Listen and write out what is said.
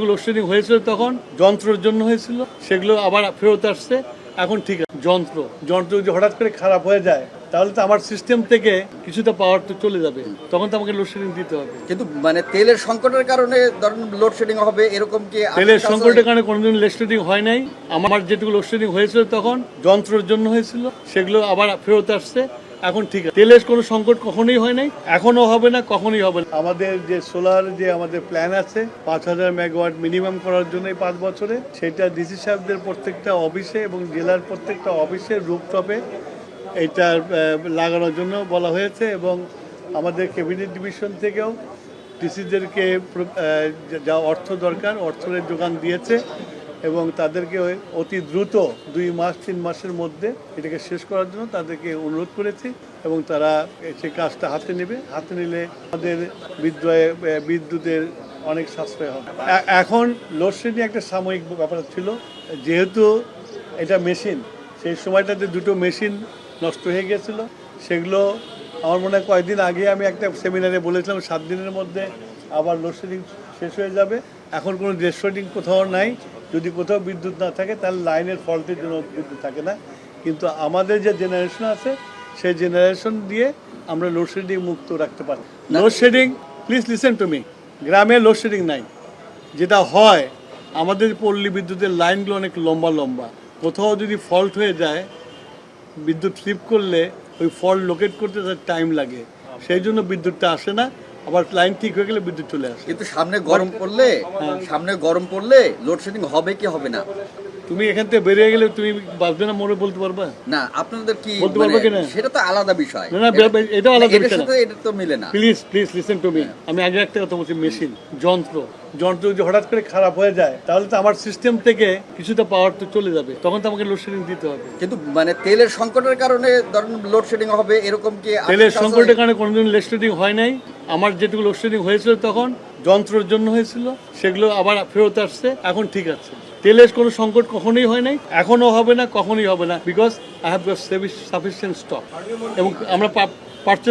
Load shedding হয়েছিল তখন যন্ত্রের জন্য হয়েছিল, সেগুলো আবার ফেরত আসছে। এখন ঠিক আছে, যন্ত্র যদি হঠাৎ করে খারাপ হয়ে যায় তাহলে তো আমার সিস্টেম থেকে কিছুটা পাওয়ার তো চলে যাবে, তখন তো আমাকে লোডশেডিং দিতে হবে। কিন্তু মানে তেলের সংকটের কারণে ধরেন লোডশেডিং হবে এরকম কি? তেলের সংকটের কারণে কোনোদিন লোডশেডিং হয় নাই। আমার যেটুকু লোডশেডিং হয়েছিল তখন যন্ত্রের জন্য হয়েছিল, সেগুলো আবার ফেরত আসছে। এখন ঠিক আছে, তেলের কোনো সংকট কখনোই হয় নাই, এখনো হবে না, কখনোই হবে না। আমাদের যে সোলার যে আমাদের প্ল্যান আছে 5000 মেগাওয়াট মিনিমাম করার জন্য 5 বছরে, সেটা ডিসি সাহেবদের প্রত্যেকটা অফিসে এবং জেলার প্রত্যেকটা অফিসের রুফটপে এটা লাগানোর জন্য বলা হয়েছে। এবং আমাদের ক্যাবিনেট ডিভিশন থেকেও ডিসিদেরকে যা অর্থ দরকার অর্থের যোগান দিয়েছে এবং তাদেরকে অতি দ্রুত 2 মাস 3 মাসের মধ্যে এটাকে শেষ করার জন্য তাদেরকে অনুরোধ করেছি এবং তারা সেই কাজটা হাতে নেবে। হাতে নিলে আমাদের বিদ্যুতের অনেক সাশ্রয় হবে। এখন লোডশেডিং একটা সাময়িক ব্যাপার ছিল, যেহেতু এটা মেশিন, সেই সময়টাতে 2টো মেশিন নষ্ট হয়ে গেছিল। সেগুলো আমার মনে হয় কয়েকদিন আগে আমি একটা সেমিনারে বলেছিলাম 7 দিনের মধ্যে আবার লোডশেডিং শেষ হয়ে যাবে। এখন কোনো লোডশেডিং কোথাও নাই। যদি কোথাও বিদ্যুৎ না থাকে তাহলে লাইনের ফল্টের জন্য বিদ্যুৎ থাকে না, কিন্তু আমাদের যে জেনারেশন আছে সেই জেনারেশন দিয়ে আমরা লোডশেডিং মুক্ত রাখতে পারি। Load shedding, please listen to me, গ্রামে লোডশেডিং নাই। যেটা হয়, আমাদের পল্লী বিদ্যুতের লাইনগুলো অনেক লম্বা লম্বা, কোথাও যদি ফল্ট হয়ে যায়, বিদ্যুৎ স্লিপ করলে ওই ফল্ট লোকেট করতে তার টাইম লাগে, সেই জন্য বিদ্যুৎটা আসে না। আবার লাইন ঠিক হয়ে গেলে বিদ্যুৎ চলে আসে। কিন্তু সামনে গরম পড়লে লোডশেডিং হবে কি হবে না? তুমি এখান থেকে বেরিয়ে গেলে তুমি বাঁচবে না মরে বলতে পারবা না, আপনাদের কি বলতে পারবে কিনা? সেটা তো আলাদা বিষয়। না, এটা আলাদা বিষয় না। এটা তো মিলে না। Please listen to me. আমি আগে একটা কথা বলছি, মেশিন যন্ত্র যদি হঠাৎ করে খারাপ হয়ে যায় তাহলে তো আমার সিস্টেম থেকে কিছুটা পাওয়ার তো চলে যাবে, তখন তো আমাকে লোডশেডিং দিতে হবে। কিন্তু মানে তেলের সংকটের কারণে ধরেন লোডশেডিং হবে এরকম কি? তেলের সংকটের কারণে কোনোদিন লোডশেডিং হয় নাই। আমার যেটুকু লোডশেডিং হয়েছিল তখন যন্ত্রের জন্য হয়েছিল, সেগুলো আবার ফেরত আসছে। এখন ঠিক আছে, তেলের কোনো সংকট কখনোই হয় নাই, এখনো হবে না, কখনোই হবে না, because I have sufficient stock এবং আমরা পারচেজ